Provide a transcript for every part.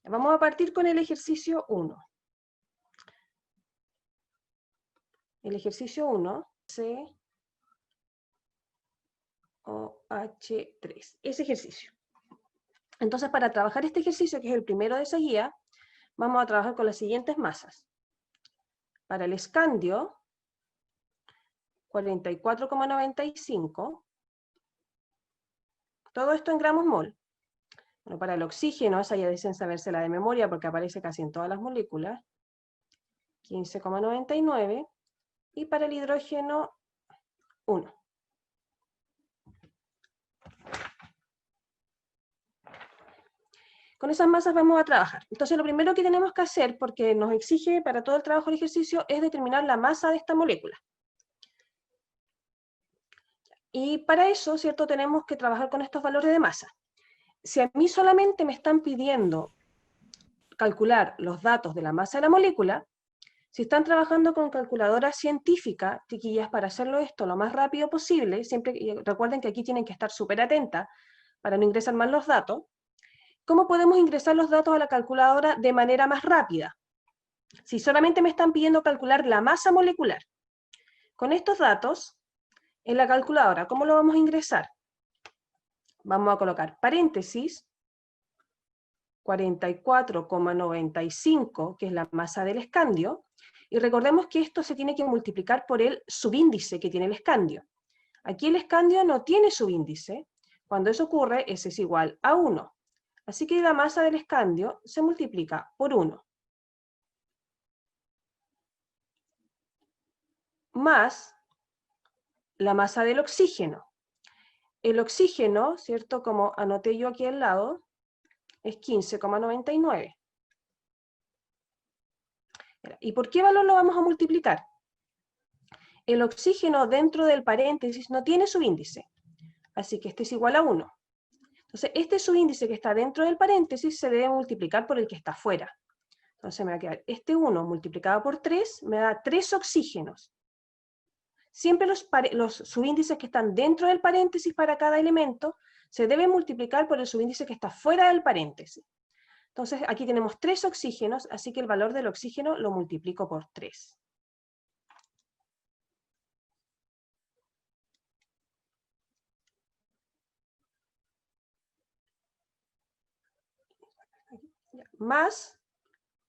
Vamos a partir con el ejercicio 1. El ejercicio 1, COH3, ese ejercicio. Entonces, para trabajar este ejercicio, que es el primero de esa guía, vamos a trabajar con las siguientes masas. Para el escandio, 44,95. Todo esto en gramos mol. Bueno, para el oxígeno, esa ya dicen sabérsela de memoria porque aparece casi en todas las moléculas, 15,99. Y para el hidrógeno, 1. Con esas masas vamos a trabajar. Entonces lo primero que tenemos que hacer, porque nos exige para todo el trabajo del ejercicio, es determinar la masa de esta molécula. Y para eso, ¿cierto?, tenemos que trabajar con estos valores de masa. Si a mí solamente me están pidiendo calcular los datos de la masa de la molécula, si están trabajando con calculadora científica, chiquillas, para hacerlo esto lo más rápido posible, siempre recuerden que aquí tienen que estar súper atentas para no ingresar mal los datos. ¿Cómo podemos ingresar los datos a la calculadora de manera más rápida? Si solamente me están pidiendo calcular la masa molecular. Con estos datos, en la calculadora, ¿cómo lo vamos a ingresar? Vamos a colocar paréntesis, 44,95, que es la masa del escandio, y recordemos que esto se tiene que multiplicar por el subíndice que tiene el escandio. Aquí el escandio no tiene subíndice. Cuando eso ocurre, ese es igual a 1. Así que la masa del escandio se multiplica por 1. Más la masa del oxígeno. El oxígeno, ¿cierto?, como anoté yo aquí al lado, es 15,99. ¿Y por qué valor lo vamos a multiplicar? El oxígeno dentro del paréntesis no tiene subíndice, así que este es igual a 1. Entonces, este subíndice que está dentro del paréntesis se debe multiplicar por el que está fuera. Entonces me va a quedar este 1 multiplicado por 3, me da 3 oxígenos. Siempre los subíndices que están dentro del paréntesis para cada elemento se deben multiplicar por el subíndice que está fuera del paréntesis. Entonces aquí tenemos 3 oxígenos, así que el valor del oxígeno lo multiplico por 3. Más,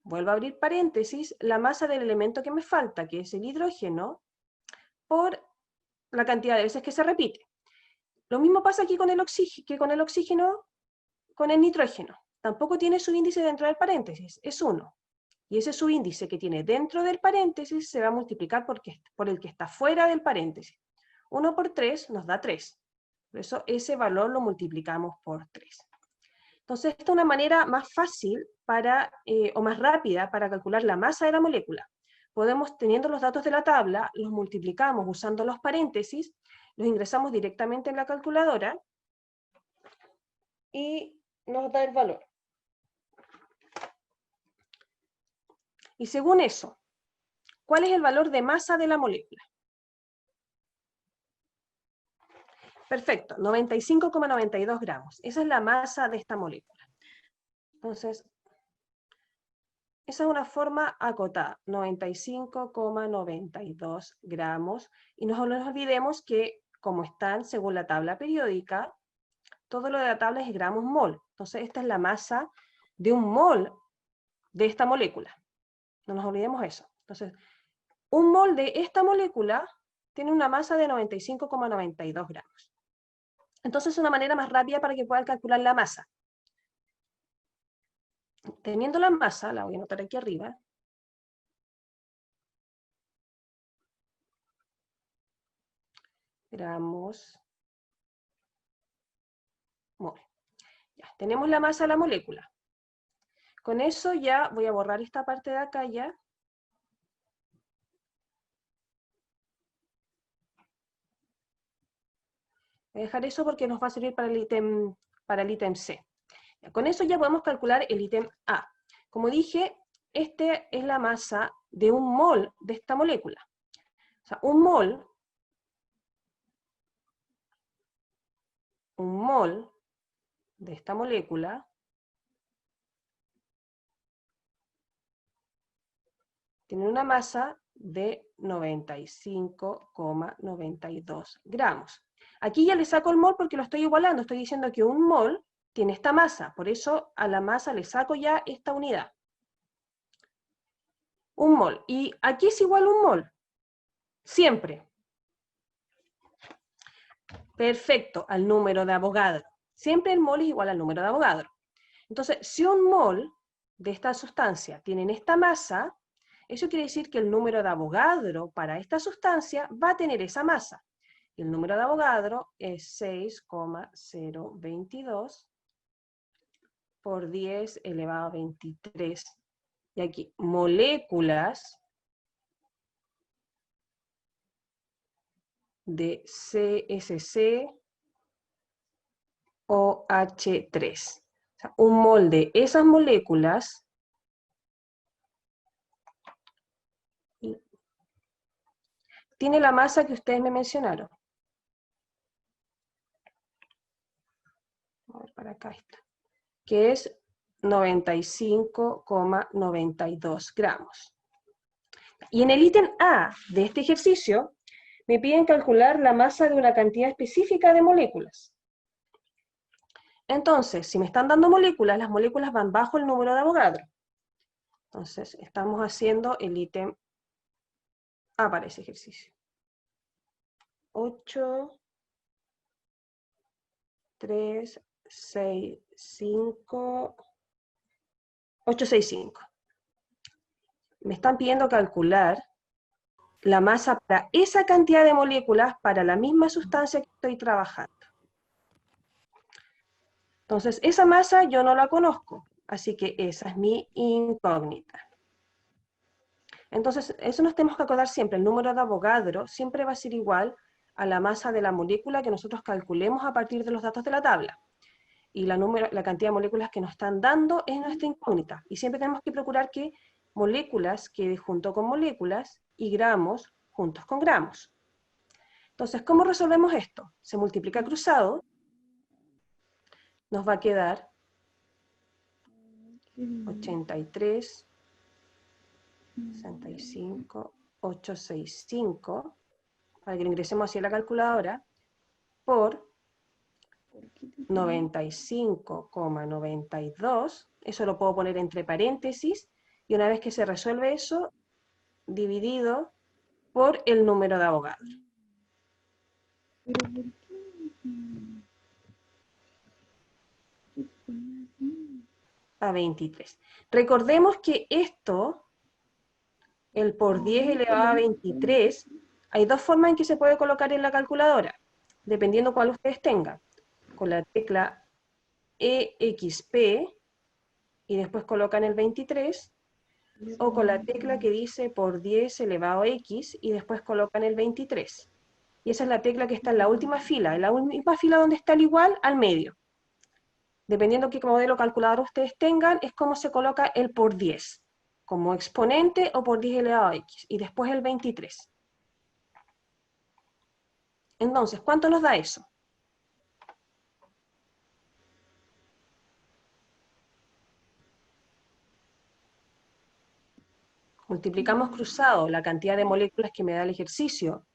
vuelvo a abrir paréntesis, la masa del elemento que me falta, que es el hidrógeno, por la cantidad de veces que se repite. Lo mismo pasa aquí con el oxígeno, que con el oxígeno, con el nitrógeno. Tampoco tiene subíndice dentro del paréntesis, es 1. Y ese subíndice que tiene dentro del paréntesis se va a multiplicar por el que está fuera del paréntesis. 1 por 3 nos da 3. Por eso ese valor lo multiplicamos por 3. Entonces, esta es una manera más fácil o más rápida para calcular la masa de la molécula. Podemos, teniendo los datos de la tabla, los multiplicamos usando los paréntesis, los ingresamos directamente en la calculadora y nos da el valor. Y según eso, ¿cuál es el valor de masa de la molécula? Perfecto, 95,92 gramos. Esa es la masa de esta molécula. Entonces, esa es una forma acotada, 95,92 gramos. Y no nos olvidemos que, como están según la tabla periódica, todo lo de la tabla es gramos mol. Entonces, esta es la masa de un mol de esta molécula. No nos olvidemos eso. Entonces, un mol de esta molécula tiene una masa de 95,92 gramos. Entonces, es una manera más rápida para que puedan calcular la masa. Teniendo la masa, la voy a anotar aquí arriba, gramos mol. Ya, tenemos la masa de la molécula. Con eso ya voy a borrar esta parte de acá ya. Voy a dejar eso porque nos va a servir para el ítem C. Ya, con eso ya podemos calcular el ítem A. Como dije, este es la masa de un mol de esta molécula. O sea, un mol de esta molécula tienen una masa de 95,92 gramos. Aquí ya le saco el mol porque lo estoy igualando, estoy diciendo que un mol tiene esta masa, por eso a la masa le saco ya esta unidad. Un mol, y aquí es igual a un mol, siempre. Perfecto, al número de Avogadro. Siempre el mol es igual al número de Avogadro. Entonces, si un mol de esta sustancia tiene esta masa, eso quiere decir que el número de Avogadro para esta sustancia va a tener esa masa. Y el número de Avogadro es 6,022 por 10 elevado a 23. Y aquí, moléculas de CSC OH3. O sea, un mol de esas moléculas tiene la masa que ustedes me mencionaron. A ver, para acá está. Que es 95,92 gramos. Y en el ítem A de este ejercicio, me piden calcular la masa de una cantidad específica de moléculas. Entonces, si me están dando moléculas, las moléculas van bajo el número de Avogadro. Entonces, estamos haciendo el ítem A para ese ejercicio. 8, 3, 6, 5, 865. Me están pidiendo calcular la masa para esa cantidad de moléculas para la misma sustancia que estoy trabajando. Entonces, esa masa yo no la conozco, así que esa es mi incógnita. Entonces, eso nos tenemos que acordar siempre, el número de Avogadro siempre va a ser igual a la masa de la molécula que nosotros calculemos a partir de los datos de la tabla. Y la cantidad de moléculas que nos están dando es nuestra incógnita. Y siempre tenemos que procurar que moléculas quede junto con moléculas y gramos juntos con gramos. Entonces, ¿cómo resolvemos esto? Se multiplica cruzado, nos va a quedar 83, 65, 865, para que lo ingresemos así a la calculadora, por 95,92, eso lo puedo poner entre paréntesis, y una vez que se resuelve eso, dividido por el número de Avogadro. A 23. Recordemos que esto, el por 10 elevado a 23, hay dos formas en que se puede colocar en la calculadora, dependiendo cuál ustedes tengan. Con la tecla EXP, y después colocan el 23, o con la tecla que dice por 10 elevado a X, y después colocan el 23. Y esa es la tecla que está en la última fila donde está el igual al medio. Dependiendo qué modelo calculador ustedes tengan, es como se coloca el por 10, como exponente o por 10 elevado a X, y después el 23. Entonces, ¿cuánto nos da eso? Multiplicamos cruzado la cantidad de moléculas que me da el ejercicio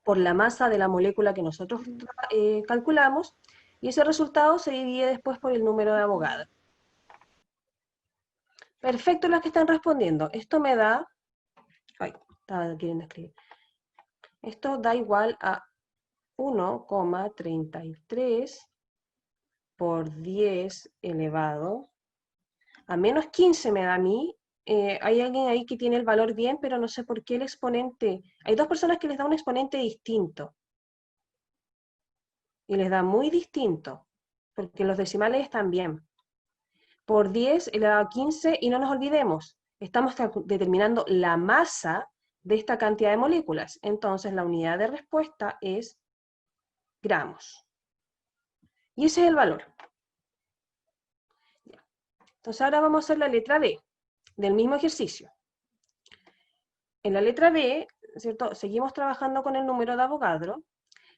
por la masa de la molécula que nosotros calculamos, y ese resultado se divide después por el número de Avogadro. Perfecto, las que están respondiendo. Esto me da... Ay, estaba queriendo escribir. Esto da igual a 1,33 por 10 elevado a menos 15 me da a mí. Hay alguien ahí que tiene el valor bien, pero no sé por qué el exponente... Hay dos personas que les da un exponente distinto. Y les da muy distinto, porque los decimales están bien. Por 10 elevado a 15, y no nos olvidemos, estamos determinando la masa de esta cantidad de moléculas. Entonces la unidad de respuesta es gramos. Y ese es el valor. Entonces ahora vamos a hacer la letra B, del mismo ejercicio. En la letra B, ¿cierto? Seguimos trabajando con el número de Avogadro,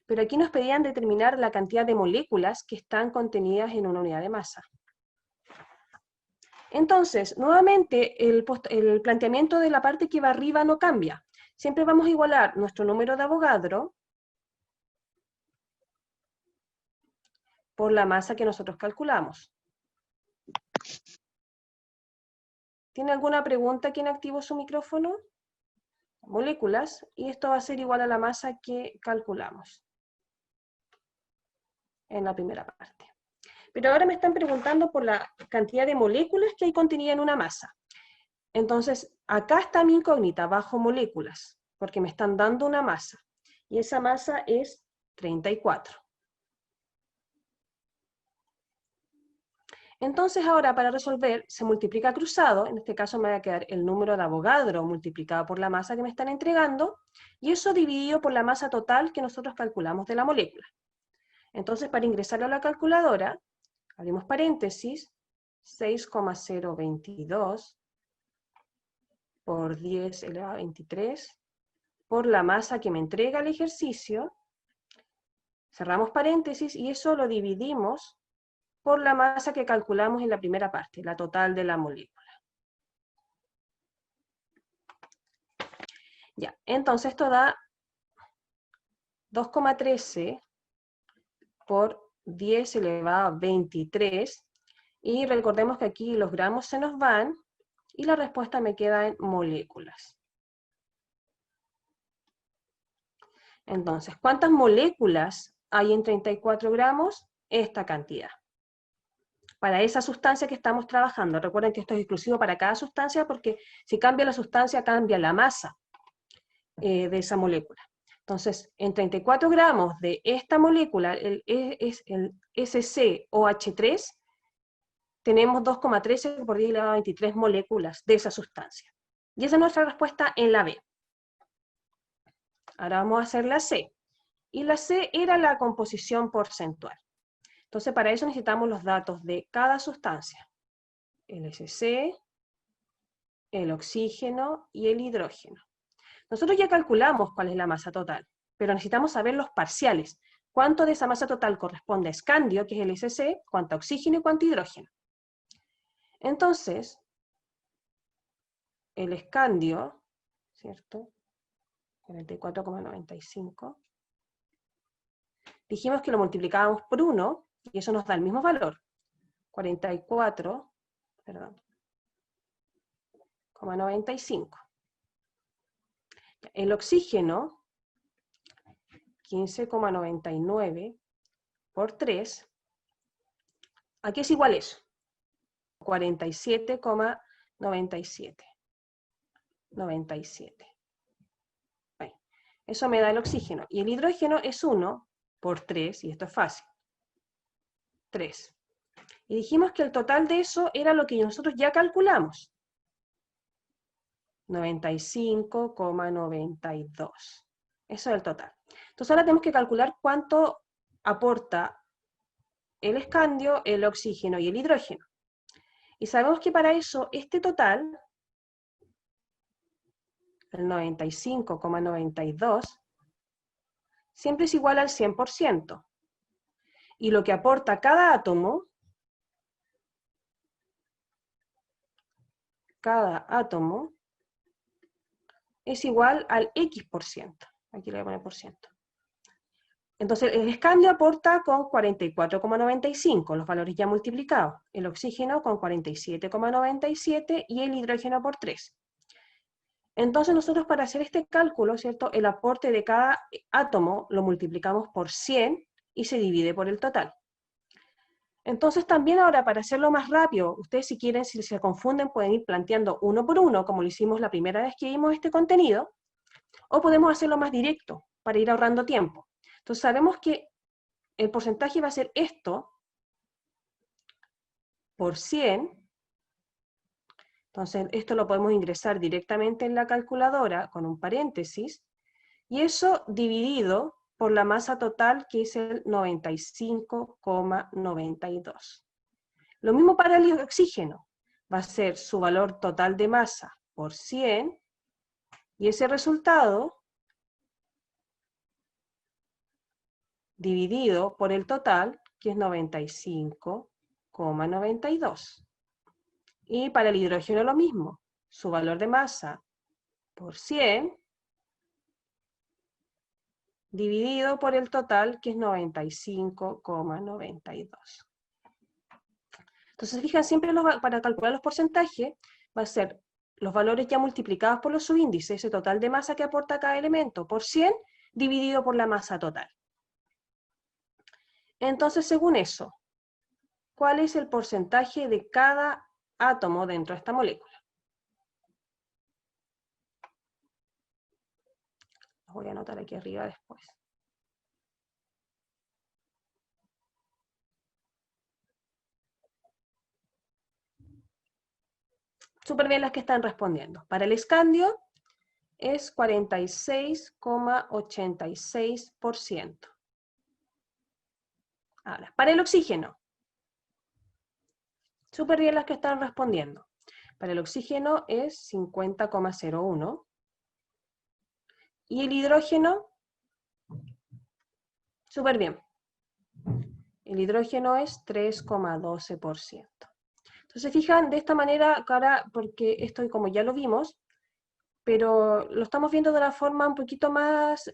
pero aquí nos pedían determinar la cantidad de moléculas que están contenidas en una unidad de masa. Entonces, nuevamente, el planteamiento de la parte que va arriba no cambia. Siempre vamos a igualar nuestro número de Avogadro por la masa que nosotros calculamos. ¿Tiene alguna pregunta quien activó su micrófono? Moléculas, y esto va a ser igual a la masa que calculamos en la primera parte. Pero ahora me están preguntando por la cantidad de moléculas que hay contenida en una masa. Entonces, acá está mi incógnita, bajo moléculas, porque me están dando una masa. Y esa masa es 34. Entonces ahora para resolver se multiplica cruzado, en este caso me va a quedar el número de Avogadro multiplicado por la masa que me están entregando, y eso dividido por la masa total que nosotros calculamos de la molécula. Entonces para ingresarlo a la calculadora, abrimos paréntesis, 6,022 por 10 elevado a 23, por la masa que me entrega el ejercicio, cerramos paréntesis, y eso lo dividimos por la masa que calculamos en la primera parte, la total de la molécula. Ya, entonces esto da 2,13 por 10 elevado a 23, y recordemos que aquí los gramos se nos van, y la respuesta me queda en moléculas. Entonces, ¿cuántas moléculas hay en 34 gramos? Esta cantidad. Para esa sustancia que estamos trabajando. Recuerden que esto es exclusivo para cada sustancia, porque si cambia la sustancia, cambia la masa de esa molécula. Entonces, en 34 gramos de esta molécula, el SCOH3, tenemos 2,13 por 10 elevado a 23 moléculas de esa sustancia. Y esa es nuestra respuesta en la B. Ahora vamos a hacer la C. Y la C era la composición porcentual. Entonces, para eso necesitamos los datos de cada sustancia. El SC, el oxígeno y el hidrógeno. Nosotros ya calculamos cuál es la masa total, pero necesitamos saber los parciales. ¿Cuánto de esa masa total corresponde a escandio, que es el SC, cuánto a oxígeno y cuánto a hidrógeno? Entonces, el escandio, ¿cierto? 44,95. Dijimos que lo multiplicábamos por 1, y eso nos da el mismo valor. 44,95. El oxígeno, 15,99 por 3. ¿A qué es igual eso? 47,97. 97. Bueno, eso me da el oxígeno. Y el hidrógeno es 1 por 3, y esto es fácil. 3. Y dijimos que el total de eso era lo que nosotros ya calculamos. 95,92. Eso es el total. Entonces ahora tenemos que calcular cuánto aporta el escandio, el oxígeno y el hidrógeno. Y sabemos que para eso este total, el 95,92, siempre es igual al 100%. Y lo que aporta cada átomo es igual al X%. Aquí le voy a poner por ciento. Entonces, el escandio aporta con 44,95, los valores ya multiplicados. El oxígeno con 47,97 y el hidrógeno por 3. Entonces, nosotros para hacer este cálculo, ¿cierto? El aporte de cada átomo lo multiplicamos por 100 y se divide por el total. Entonces, también ahora, para hacerlo más rápido, ustedes si quieren, si se confunden, pueden ir planteando uno por uno, como lo hicimos la primera vez que vimos este contenido, o podemos hacerlo más directo, para ir ahorrando tiempo. Entonces sabemos que el porcentaje va a ser esto por 100. Entonces esto lo podemos ingresar directamente en la calculadora con un paréntesis, y eso dividido por la masa total, que es el 95,92. Lo mismo para el oxígeno. Va a ser su valor total de masa por 100, y ese resultado dividido por el total, que es 95,92. Y para el hidrógeno lo mismo. Su valor de masa por 100 dividido por el total, que es 95,92. Entonces, fijan, siempre para calcular los porcentajes, va a ser los valores ya multiplicados por los subíndices, ese total de masa que aporta cada elemento, por 100, dividido por la masa total. Entonces, según eso, ¿cuál es el porcentaje de cada átomo dentro de esta molécula? Los voy a anotar aquí arriba después. Súper bien las que están respondiendo. Para el escandio es 46,86%. Ahora, para el oxígeno. Súper bien las que están respondiendo. Para el oxígeno es 50,01. Y el hidrógeno, súper bien. El hidrógeno es 3,12%. Entonces, fijan, de esta manera, ahora, porque esto como ya lo vimos, pero lo estamos viendo de una forma un poquito más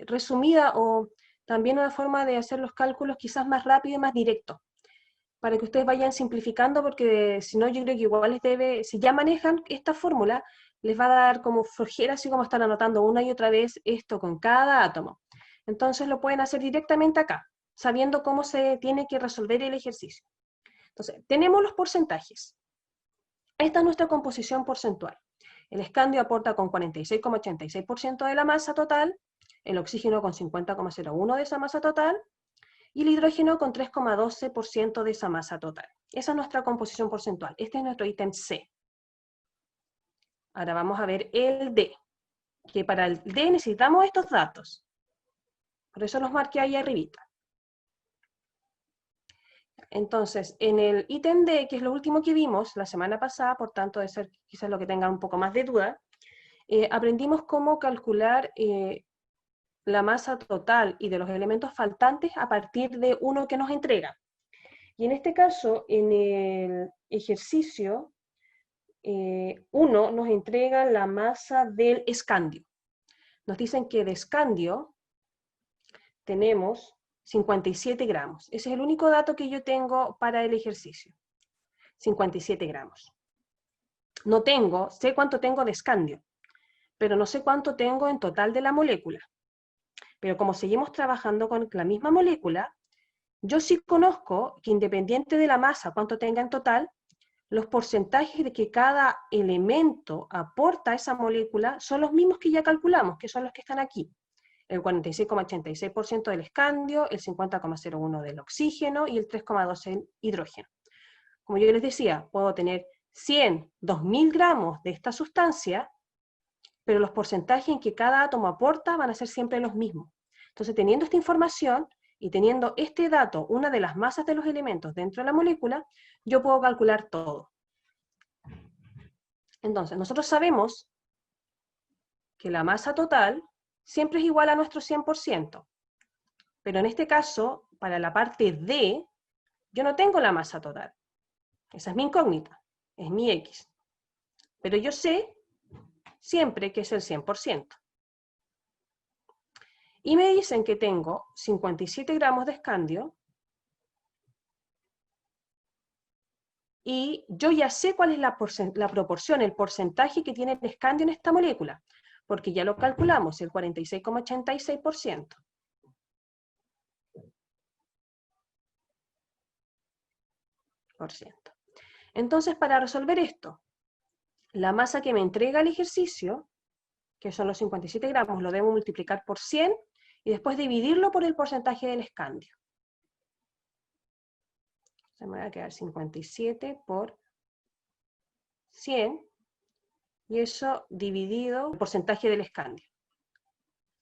resumida, o también una forma de hacer los cálculos quizás más rápido y más directo, para que ustedes vayan simplificando, porque si no, yo creo que igual les debe, si ya manejan esta fórmula, les va a dar como flojera, así como estar anotando una y otra vez esto con cada átomo. Entonces lo pueden hacer directamente acá, sabiendo cómo se tiene que resolver el ejercicio. Entonces, tenemos los porcentajes. Esta es nuestra composición porcentual. El escandio aporta con 46,86% de la masa total, el oxígeno con 50,01% de esa masa total, y el hidrógeno con 3,12% de esa masa total. Esa es nuestra composición porcentual. Este es nuestro ítem C. Ahora vamos a ver el D, que para el D necesitamos estos datos. Por eso los marqué ahí arribita. Entonces, en el ítem D, que es lo último que vimos la semana pasada, por tanto, de ser quizás lo que tengan un poco más de duda, aprendimos cómo calcular la masa total y de los elementos faltantes a partir de uno que nos entrega. Y en este caso, en el ejercicio 1 nos entrega la masa del escandio. Nos dicen que de escandio tenemos 57 gramos. Ese es el único dato que yo tengo para el ejercicio. 57 gramos. No tengo, sé cuánto tengo de escandio, pero no sé cuánto tengo en total de la molécula. Pero como seguimos trabajando con la misma molécula, yo sí conozco que independiente de la masa, cuánto tenga en total, los porcentajes de que cada elemento aporta a esa molécula son los mismos que ya calculamos, que son los que están aquí. El 46,86% del escandio, el 50,01% del oxígeno y el 3,12% del hidrógeno. Como yo les decía, puedo tener 100, 2000 gramos de esta sustancia, pero los porcentajes en que cada átomo aporta van a ser siempre los mismos. Entonces, teniendo esta información y teniendo este dato, una de las masas de los elementos dentro de la molécula, yo puedo calcular todo. Entonces, nosotros sabemos que la masa total siempre es igual a nuestro 100%, pero en este caso, para la parte D, yo no tengo la masa total. Esa es mi incógnita, es mi X. Pero yo sé siempre que es el 100%. Y me dicen que tengo 57 gramos de escandio, y yo ya sé cuál es la proporción, el porcentaje que tiene el escandio en esta molécula, porque ya lo calculamos, el 46,86%. Entonces, para resolver esto, la masa que me entrega el ejercicio, que son los 57 gramos, lo debo multiplicar por 100 y después dividirlo por el porcentaje del escandio. Se me va a quedar 57 por 100, y eso dividido el porcentaje del escandio.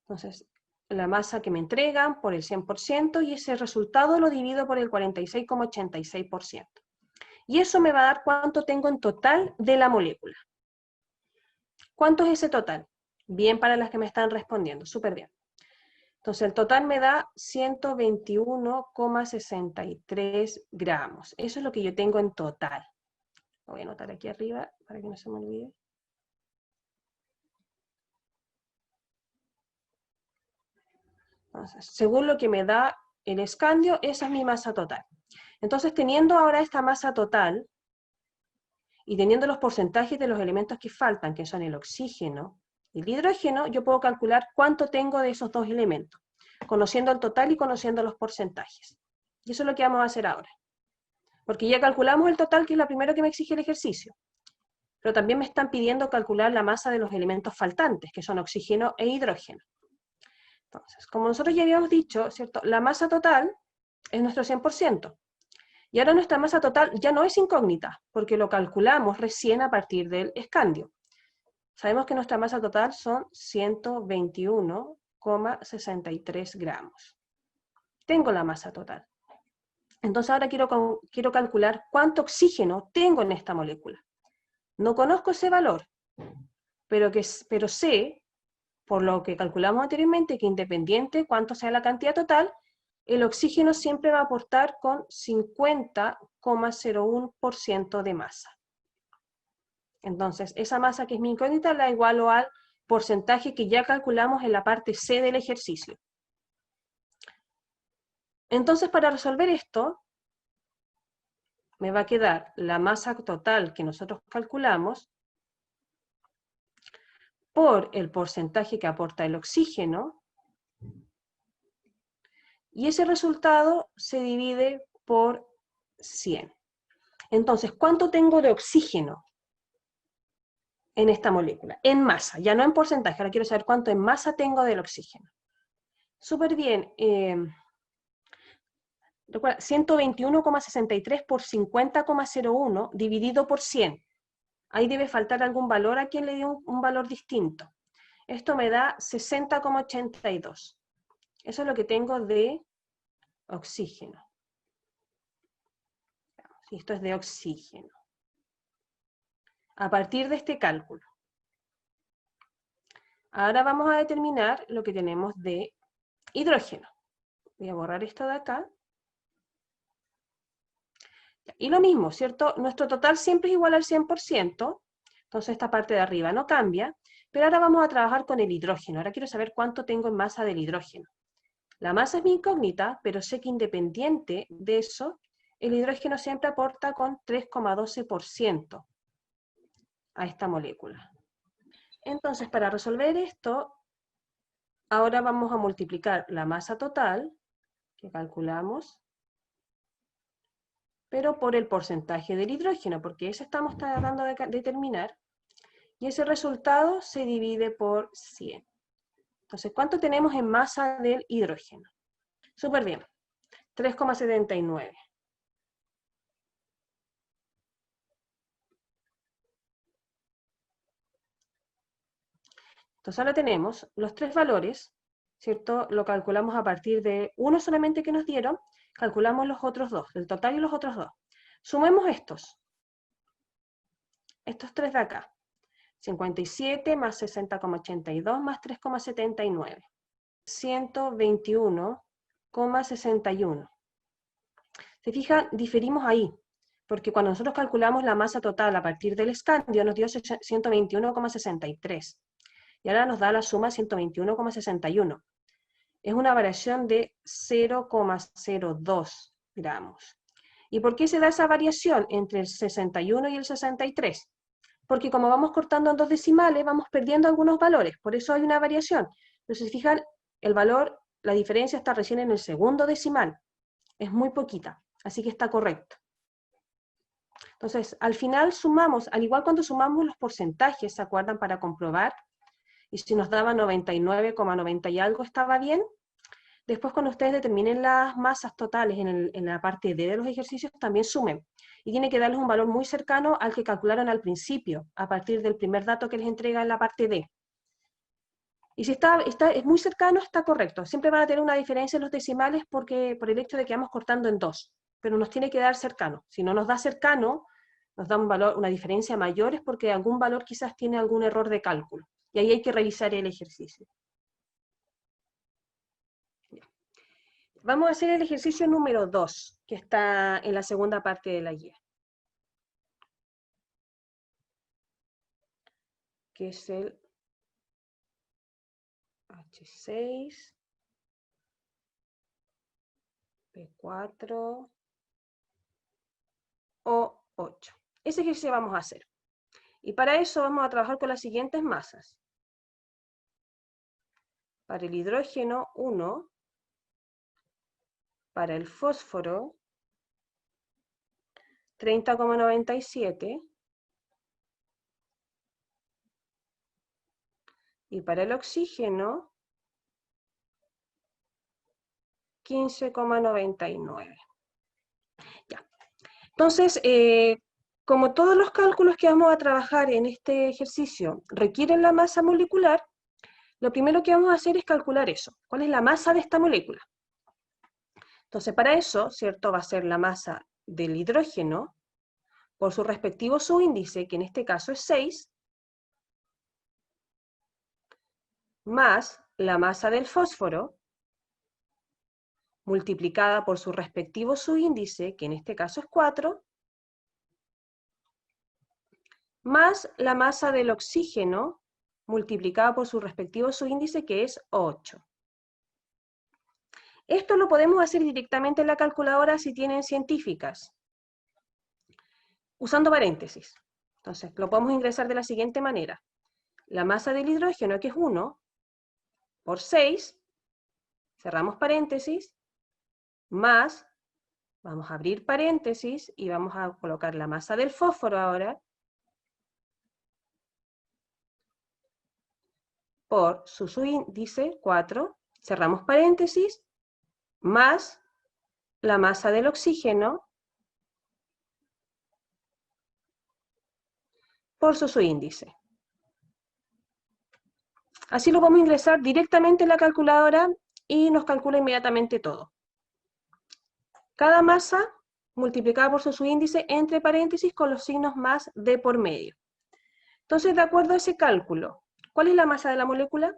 Entonces, la masa que me entregan por el 100%, y ese resultado lo divido por el 46,86%. Y eso me va a dar cuánto tengo en total de la molécula. ¿Cuánto es ese total? Bien, para las que me están respondiendo, súper bien. Entonces, el total me da 121,63 gramos. Eso es lo que yo tengo en total. Lo voy a anotar aquí arriba para que no se me olvide. Entonces, según lo que me da el escandio, esa es mi masa total. Entonces, teniendo ahora esta masa total, y teniendo los porcentajes de los elementos que faltan, que son el oxígeno y el hidrógeno, yo puedo calcular cuánto tengo de esos dos elementos, conociendo el total y conociendo los porcentajes. Y eso es lo que vamos a hacer ahora. Porque ya calculamos el total, que es lo primero que me exige el ejercicio. Pero también me están pidiendo calcular la masa de los elementos faltantes, que son oxígeno e hidrógeno. Entonces, como nosotros ya habíamos dicho, ¿cierto? La masa total es nuestro 100%. Y ahora nuestra masa total ya no es incógnita, porque lo calculamos recién a partir del escandio. Sabemos que nuestra masa total son 121,63 gramos. Tengo la masa total. Entonces ahora quiero calcular cuánto oxígeno tengo en esta molécula. No conozco ese valor, pero sé, por lo que calculamos anteriormente, que independiente cuánto sea la cantidad total, el oxígeno siempre va a aportar con 50,01% de masa. Entonces, esa masa que es mi incógnita la igualo al porcentaje que ya calculamos en la parte C del ejercicio. Entonces, para resolver esto, me va a quedar la masa total que nosotros calculamos por el porcentaje que aporta el oxígeno, y ese resultado se divide por 100. Entonces, ¿cuánto tengo de oxígeno en esta molécula? En masa, ya no en porcentaje, ahora quiero saber cuánto en masa tengo del oxígeno. Súper bien. Recuerda, 121,63 por 50,01 dividido por 100. Ahí debe faltar algún valor a quien le dio un valor distinto. Esto me da 60,82. Eso es lo que tengo de oxígeno. Esto es de oxígeno. A partir de este cálculo. Ahora vamos a determinar lo que tenemos de hidrógeno. Voy a borrar esto de acá. Y lo mismo, ¿cierto? Nuestro total siempre es igual al 100%, entonces esta parte de arriba no cambia, pero ahora vamos a trabajar con el hidrógeno. Ahora quiero saber cuánto tengo en masa del hidrógeno. La masa es mi incógnita, pero sé que independiente de eso, el hidrógeno siempre aporta con 3,12% a esta molécula. Entonces, para resolver esto, ahora vamos a multiplicar la masa total, que calculamos, pero por el porcentaje del hidrógeno, porque ese estamos tratando de determinar, y ese resultado se divide por 100. Entonces, ¿cuánto tenemos en masa del hidrógeno? Súper bien, 3,79. Entonces ahora tenemos los tres valores, ¿cierto? Lo calculamos a partir de uno solamente que nos dieron, calculamos los otros dos, el total y los otros dos. Sumemos estos tres de acá. 57 más 60,82 más 3,79. 121,61. Se fijan, diferimos ahí, porque cuando nosotros calculamos la masa total a partir del escandio nos dio 121,63. Y ahora nos da la suma 121,61. Es una variación de 0,02 gramos. ¿Y por qué se da esa variación entre el 61 y el 63? Porque como vamos cortando en dos decimales, vamos perdiendo algunos valores, por eso hay una variación. Entonces, si fijan, el valor, la diferencia está recién en el segundo decimal, es muy poquita, así que está correcto. Entonces, al final sumamos, al igual cuando sumamos los porcentajes, ¿se acuerdan? Para comprobar, y si nos daba 99,90 y algo estaba bien, después cuando ustedes determinen las masas totales en la parte D de los ejercicios, también sumen. Y tiene que darles un valor muy cercano al que calcularon al principio, a partir del primer dato que les entrega en la parte D. Y si es muy cercano, está correcto. Siempre van a tener una diferencia en los decimales por el hecho de que vamos cortando en dos. Pero nos tiene que dar cercano. Si no nos da cercano, nos da un valor, una diferencia mayor, es porque algún valor quizás tiene algún error de cálculo. Y ahí hay que revisar el ejercicio. Vamos a hacer el ejercicio número 2, que está en la segunda parte de la guía. que es el H6, P4, O8. Ese ejercicio vamos a hacer. Y para eso vamos a trabajar con las siguientes masas. Para el hidrógeno, 1. Para el fósforo, 30,97. Y para el oxígeno, 15,99. Ya. Entonces, como todos los cálculos que vamos a trabajar en este ejercicio requieren la masa molecular, lo primero que vamos a hacer es calcular eso. ¿Cuál es la masa de esta molécula? Entonces, para eso, ¿cierto? Va a ser la masa del hidrógeno por su respectivo subíndice, que en este caso es 6, más la masa del fósforo, multiplicada por su respectivo subíndice, que en este caso es 4, más la masa del oxígeno, multiplicada por su respectivo subíndice, que es 8. Esto lo podemos hacer directamente en la calculadora si tienen científicas, usando paréntesis. Entonces, lo podemos ingresar de la siguiente manera. La masa del hidrógeno, que es 1, por 6, cerramos paréntesis, más, vamos a abrir paréntesis, y vamos a colocar la masa del fósforo ahora, por su subíndice, 4, cerramos paréntesis, más la masa del oxígeno por su subíndice. Así lo vamos a ingresar directamente en la calculadora y nos calcula inmediatamente todo. Cada masa multiplicada por su subíndice entre paréntesis con los signos más de por medio. Entonces, de acuerdo a ese cálculo, ¿cuál es la masa de la molécula?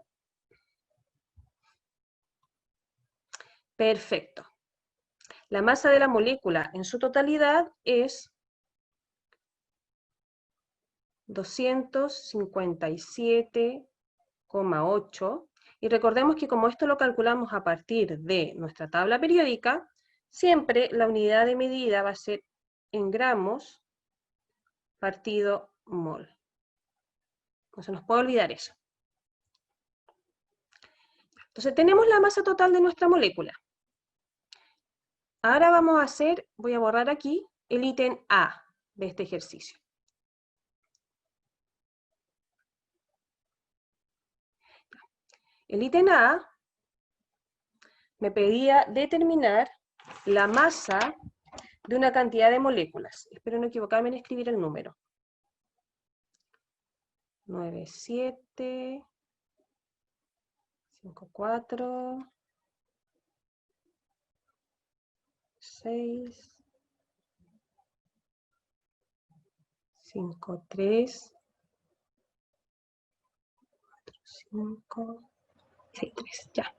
Perfecto. La masa de la molécula en su totalidad es 257,8, y recordemos que como esto lo calculamos a partir de nuestra tabla periódica, siempre la unidad de medida va a ser en gramos partido mol. No se nos puede olvidar eso. Entonces tenemos la masa total de nuestra molécula. Ahora vamos a hacer, voy a borrar aquí, el ítem A de este ejercicio. El ítem A me pedía determinar la masa de una cantidad de moléculas. Espero no equivocarme en escribir el número. 9754 6 53 5 63, ya.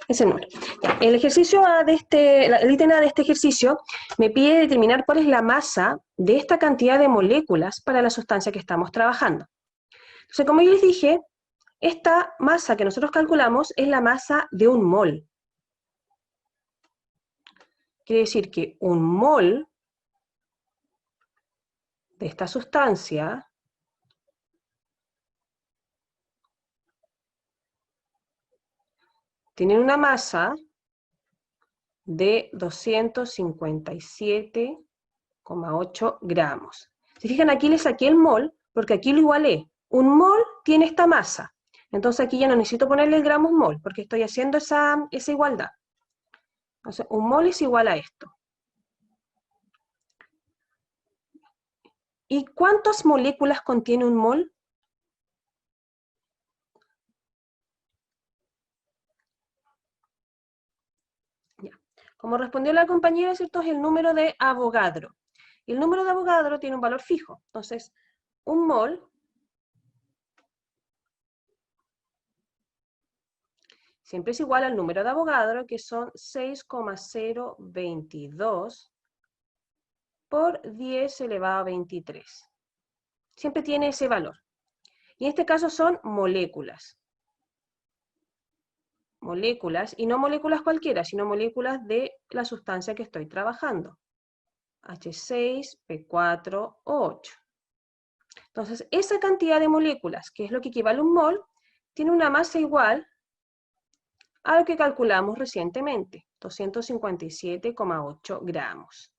Ese número. Ya. El ejercicio A de el ítem A de este ejercicio me pide determinar cuál es la masa de esta cantidad de moléculas para la sustancia que estamos trabajando. Entonces, como yo les dije, esta masa que nosotros calculamos es la masa de un mol. Quiere decir que un mol de esta sustancia tiene una masa de 257,8 gramos. Si fijan, aquí le saqué el mol, porque aquí lo igualé. Un mol tiene esta masa. Entonces aquí ya no necesito ponerle el gramos mol, porque estoy haciendo esa igualdad. Entonces, un mol es igual a esto. ¿Y cuántas moléculas contiene un mol? Ya. Como respondió la compañera, ¿cierto? Es el número de Avogadro. Y el número de Avogadro tiene un valor fijo. Entonces, un mol siempre es igual al número de Avogadro, que son 6,022 por 10 elevado a 23. Siempre tiene ese valor. Y en este caso son moléculas. Moléculas, y no moléculas cualquiera, sino moléculas de la sustancia que estoy trabajando. H6, P4 o 8. Entonces, esa cantidad de moléculas, que es lo que equivale a un mol, tiene una masa igual a lo que calculamos recientemente, 257,8 gramos.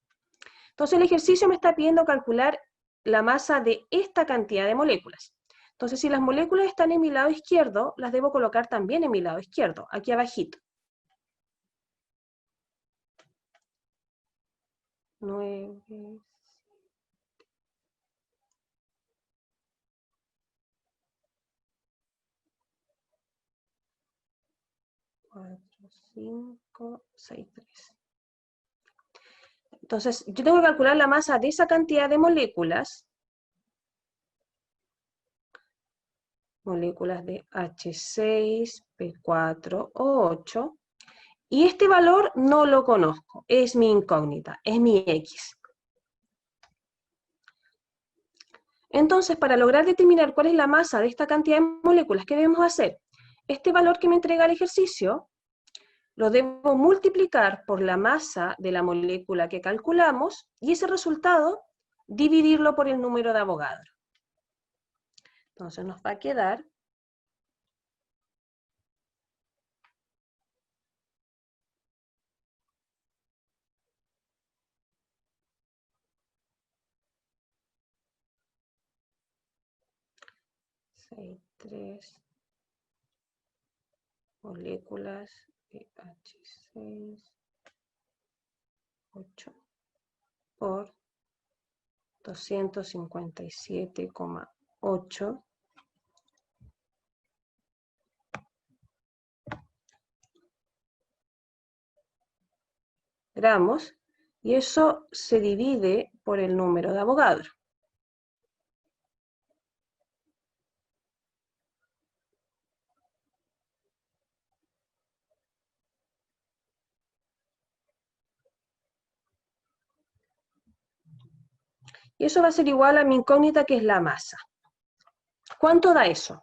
Entonces, el ejercicio me está pidiendo calcular la masa de esta cantidad de moléculas. Entonces, si las moléculas están en mi lado izquierdo, las debo colocar también en mi lado izquierdo, aquí abajito. 9, 4, 5, 6, 3. Entonces, yo tengo que calcular la masa de esa cantidad de moléculas, moléculas de H6, P4 o 8, y este valor no lo conozco, es mi incógnita, es mi X. Entonces, para lograr determinar cuál es la masa de esta cantidad de moléculas, ¿qué debemos hacer? Este valor que me entrega el ejercicio, lo debo multiplicar por la masa de la molécula que calculamos, y ese resultado, dividirlo por el número de Avogadro. Entonces nos va a quedar 6,3 moléculas de H6, 8 por 257,8 gramos, y eso se divide por el número de Avogadro. Y eso va a ser igual a mi incógnita, que es la masa. ¿Cuánto da eso?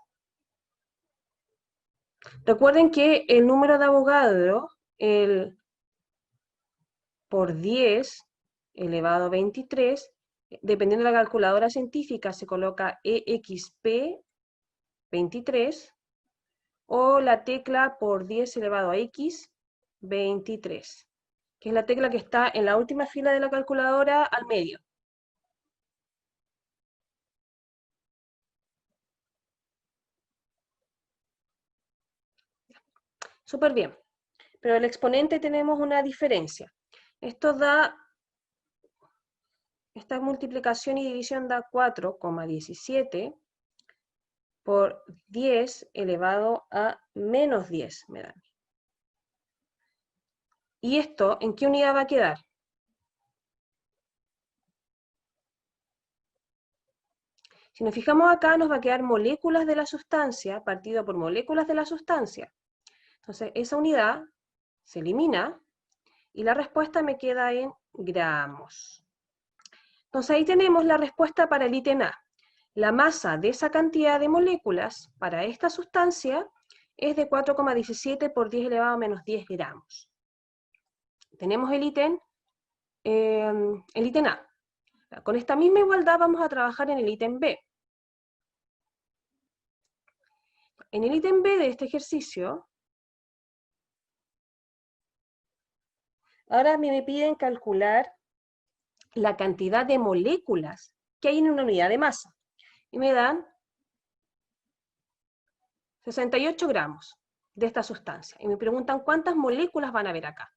Recuerden que el número de Avogadro, el por 10 elevado a 23, dependiendo de la calculadora científica, se coloca EXP 23, o la tecla por 10 elevado a X 23, que es la tecla que está en la última fila de la calculadora al medio. Súper bien. Pero el exponente tenemos una diferencia. Esto da, esta multiplicación y división da 4,17 por 10 elevado a menos 10, me dan. ¿Y esto en qué unidad va a quedar? Si nos fijamos acá, nos va a quedar moléculas de la sustancia, partido por moléculas de la sustancia. Entonces, esa unidad se elimina, y la respuesta me queda en gramos. Entonces ahí tenemos la respuesta para el ítem A. La masa de esa cantidad de moléculas para esta sustancia es de 4,17 por 10 elevado a menos 10 gramos. Tenemos el ítem A. Con esta misma igualdad vamos a trabajar en el ítem B. En el ítem B de este ejercicio, ahora me piden calcular la cantidad de moléculas que hay en una unidad de masa. Y me dan 68 gramos de esta sustancia. Y me preguntan cuántas moléculas van a haber acá.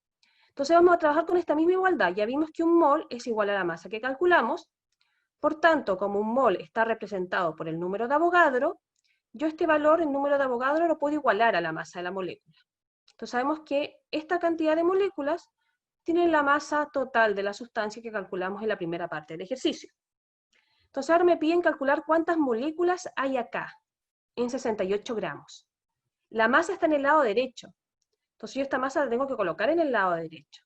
Entonces vamos a trabajar con esta misma igualdad. Ya vimos que un mol es igual a la masa que calculamos. Por tanto, como un mol está representado por el número de Avogadro, yo este valor, el número de Avogadro, lo puedo igualar a la masa de la molécula. Entonces sabemos que esta cantidad de moléculas tienen la masa total de la sustancia que calculamos en la primera parte del ejercicio. Entonces ahora me piden calcular cuántas moléculas hay acá, en 68 gramos. La masa está en el lado derecho. Entonces yo esta masa la tengo que colocar en el lado derecho.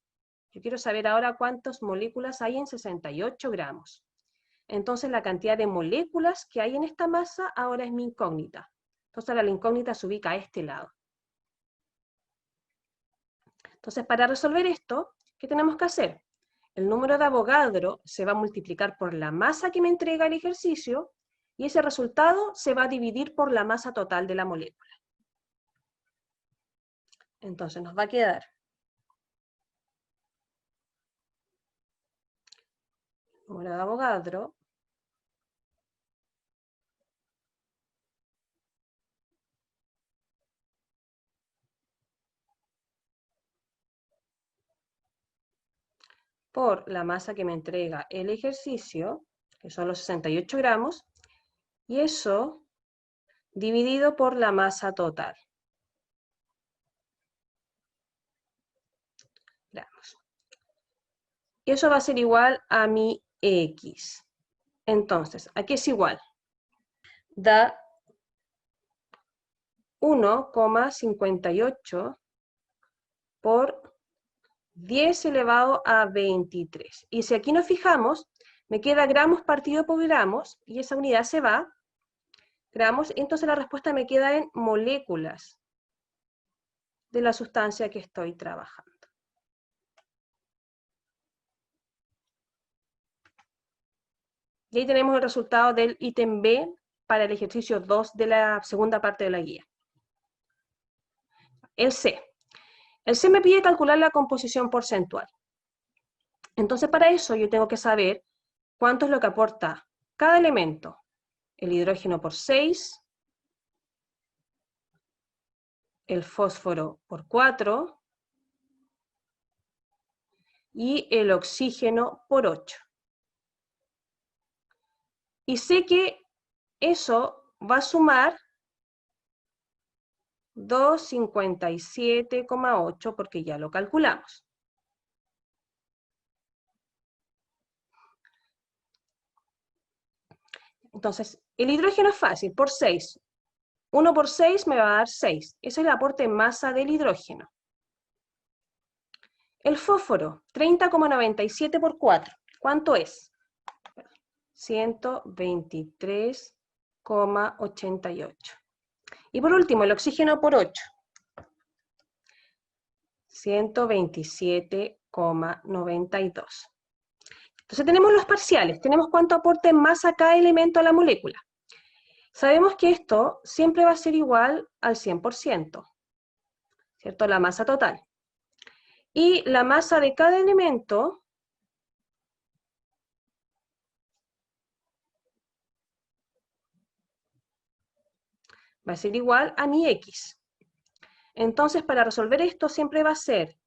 Yo quiero saber ahora cuántas moléculas hay en 68 gramos. Entonces la cantidad de moléculas que hay en esta masa ahora es mi incógnita. Entonces ahora la incógnita se ubica a este lado. Entonces para resolver esto, ¿qué tenemos que hacer? El número de Avogadro se va a multiplicar por la masa que me entrega el ejercicio y ese resultado se va a dividir por la masa total de la molécula. Entonces nos va a quedar el número de Avogadro por la masa que me entrega el ejercicio, que son los 68 gramos, y eso dividido por la masa total. Gramos. Y eso va a ser igual a mi X. Entonces, ¿a qué es igual? Da 1,58 por 10 elevado a 23. Y si aquí nos fijamos, me queda gramos partido por gramos, y esa unidad se va, gramos, y entonces la respuesta me queda en moléculas de la sustancia que estoy trabajando. Y ahí tenemos el resultado del ítem B para el ejercicio 2 de la segunda parte de la guía. El C. El C me pide calcular la composición porcentual. Entonces, para eso yo tengo que saber cuánto es lo que aporta cada elemento. El hidrógeno por 6, el fósforo por 4 y el oxígeno por 8. Y sé que eso va a sumar 257,8 porque ya lo calculamos. Entonces, el hidrógeno es fácil, por 6. 1 por 6 me va a dar 6. Ese es el aporte en masa del hidrógeno. El fósforo, 30,97 por 4. ¿Cuánto es? 123,88. Y por último, el oxígeno por 8. 127,92. Entonces tenemos los parciales, tenemos cuánto aporta en masa cada elemento a la molécula. Sabemos que esto siempre va a ser igual al 100%, ¿cierto? La masa total. Y la masa de cada elemento va a ser igual a mi X. Entonces, para resolver esto siempre va a ser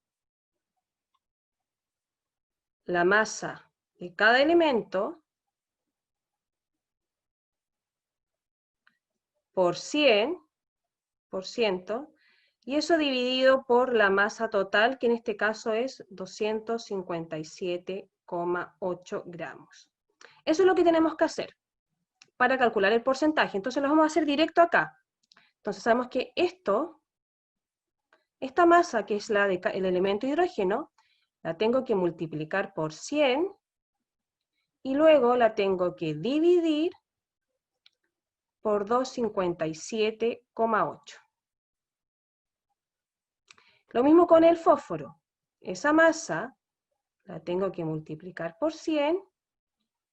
la masa de cada elemento por 100%, y eso dividido por la masa total, que en este caso es 257,8 gramos. Eso es lo que tenemos que hacer para calcular el porcentaje. Entonces lo vamos a hacer directo acá. Entonces sabemos que esta masa, que es la del elemento hidrógeno, la tengo que multiplicar por 100, y luego la tengo que dividir por 257,8. Lo mismo con el fósforo. Esa masa la tengo que multiplicar por 100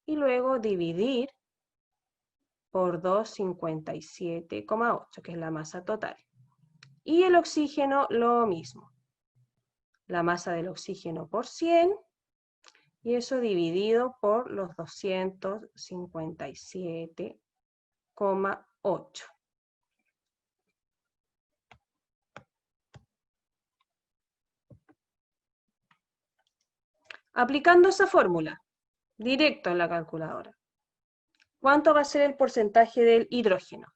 y luego dividir por 257,8, que es la masa total. Y el oxígeno lo mismo. La masa del oxígeno por 100 y eso dividido por los 257,8. Aplicando esa fórmula, directo en la calculadora, ¿cuánto va a ser el porcentaje del hidrógeno?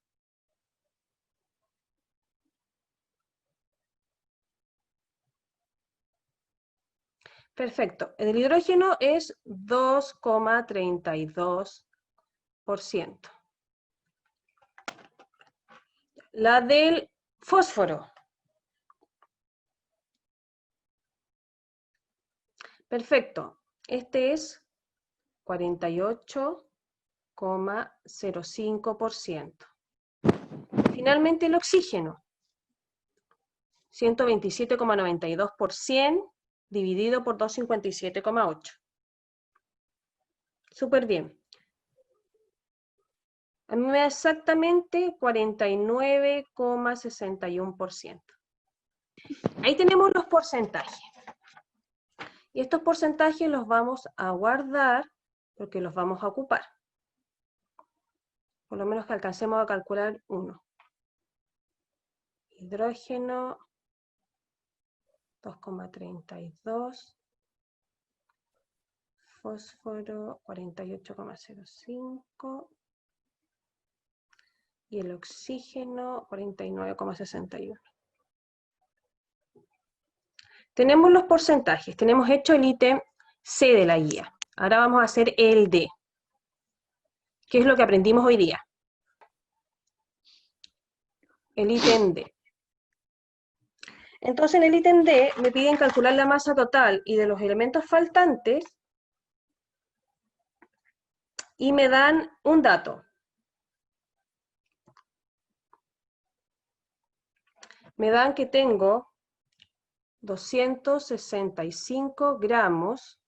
Perfecto, el hidrógeno es 2,32%. La del fósforo. Perfecto, este es 48,5%. 49,05%. Finalmente el oxígeno, 127,92 por 100 dividido por 257,8. Súper bien. A mí me da exactamente 49,61%. Ahí tenemos los porcentajes. Y estos porcentajes los vamos a guardar porque los vamos a ocupar. Por lo menos que alcancemos a calcular uno. Hidrógeno, 2,32. Fósforo, 48,05. Y el oxígeno, 49,61. Tenemos los porcentajes, tenemos hecho el ítem C de la guía. Ahora vamos a hacer el D, que es lo que aprendimos hoy día. El ítem D. Entonces en el ítem D me piden calcular la masa total y de los elementos faltantes y me dan un dato. Me dan que tengo 265 gramos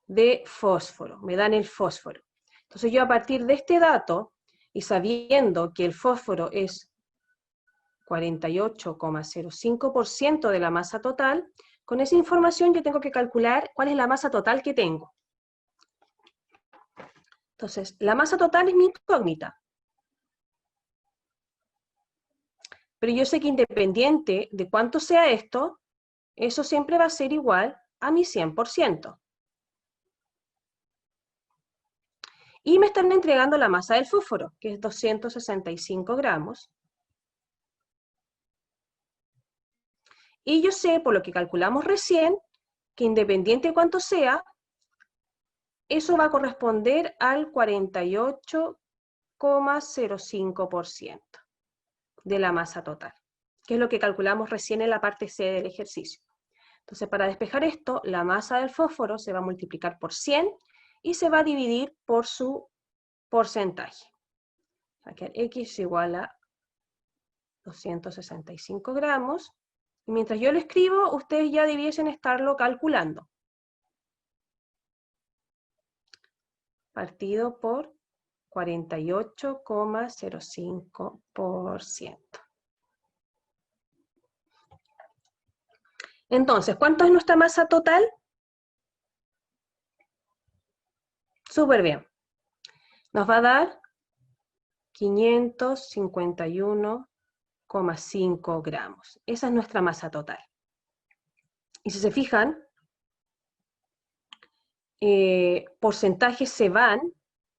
de fósforo, me dan el fósforo. Entonces yo a partir de este dato, y sabiendo que el fósforo es 48,05% de la masa total, con esa información yo tengo que calcular cuál es la masa total que tengo. Entonces, la masa total es mi incógnita. Pero yo sé que independiente de cuánto sea esto, eso siempre va a ser igual a mi 100%. Y me están entregando la masa del fósforo, que es 265 gramos. Y yo sé, por lo que calculamos recién, que independiente de cuánto sea, eso va a corresponder al 48,05% de la masa total, que es lo que calculamos recién en la parte C del ejercicio. Entonces, para despejar esto, la masa del fósforo se va a multiplicar por 100 y se va a dividir por su porcentaje. Va a quedar X igual a 265 gramos. Y mientras yo lo escribo, ustedes ya debiesen estarlo calculando. Partido por 48,05%. Entonces, ¿cuánto es nuestra masa total? Súper bien. Nos va a dar 551,5 gramos. Esa es nuestra masa total. Y si se fijan, porcentajes se van,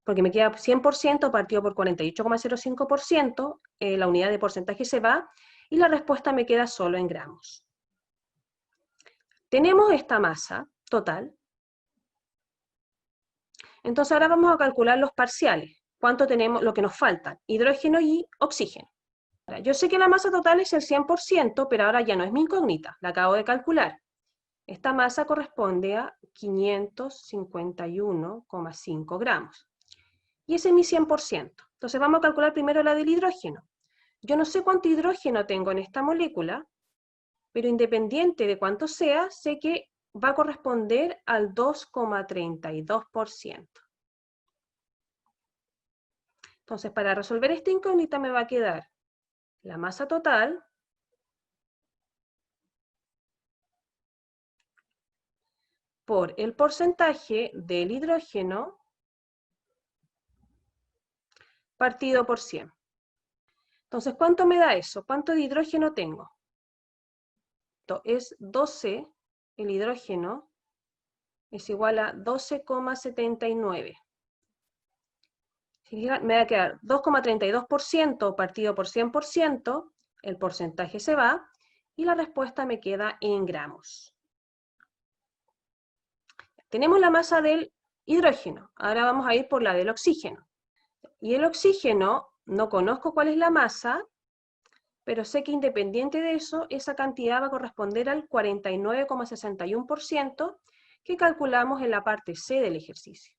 porque me queda 100% partido por 48,05%, la unidad de porcentaje se va, y la respuesta me queda solo en gramos. Tenemos esta masa total. Entonces ahora vamos a calcular los parciales. ¿Cuánto tenemos? Lo que nos faltan, hidrógeno y oxígeno. Ahora, yo sé que la masa total es el 100%, pero ahora ya no es mi incógnita, la acabo de calcular. Esta masa corresponde a 551,5 gramos. Y ese es mi 100%. Entonces vamos a calcular primero la del hidrógeno. Yo no sé cuánto hidrógeno tengo en esta molécula, pero independiente de cuánto sea, sé que va a corresponder al 2,32%. Entonces, para resolver esta incógnita me va a quedar la masa total por el porcentaje del hidrógeno partido por 100. Entonces, ¿cuánto me da eso? ¿Cuánto de hidrógeno tengo? Esto es 12, el hidrógeno es igual a 12,79. Me va a quedar 2,32% partido por 100%, el porcentaje se va, y la respuesta me queda en gramos. Tenemos la masa del hidrógeno, ahora vamos a ir por la del oxígeno. Y el oxígeno, no conozco cuál es la masa, pero sé que independiente de eso, esa cantidad va a corresponder al 49,61% que calculamos en la parte C del ejercicio.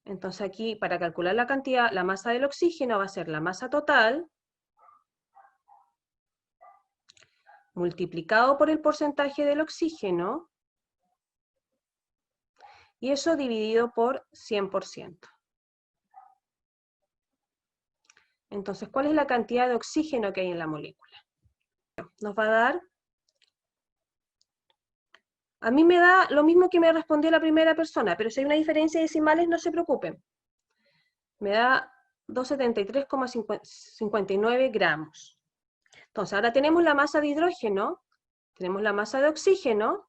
Entonces aquí, para calcular la cantidad, la masa del oxígeno va a ser la masa total multiplicado por el porcentaje del oxígeno, y eso dividido por 100%. Entonces, ¿cuál es la cantidad de oxígeno que hay en la molécula? Nos va a dar... A mí me da lo mismo que me respondió la primera persona, pero si hay una diferencia de decimales, no se preocupen. Me da 273,59 gramos. Entonces, ahora tenemos la masa de hidrógeno, tenemos la masa de oxígeno,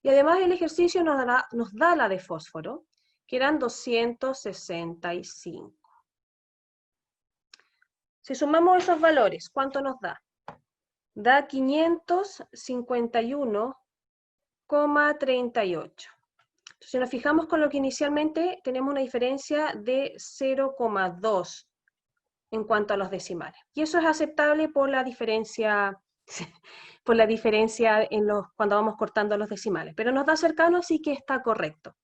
y además el ejercicio nos da la de fósforo, que eran 265. Si sumamos esos valores, ¿cuánto nos da? Da 551,38. Entonces, si nos fijamos con lo que inicialmente tenemos una diferencia de 0,2 en cuanto a los decimales. Y eso es aceptable por la diferencia, cuando vamos cortando los decimales. Pero nos da cercano, así que está correcto.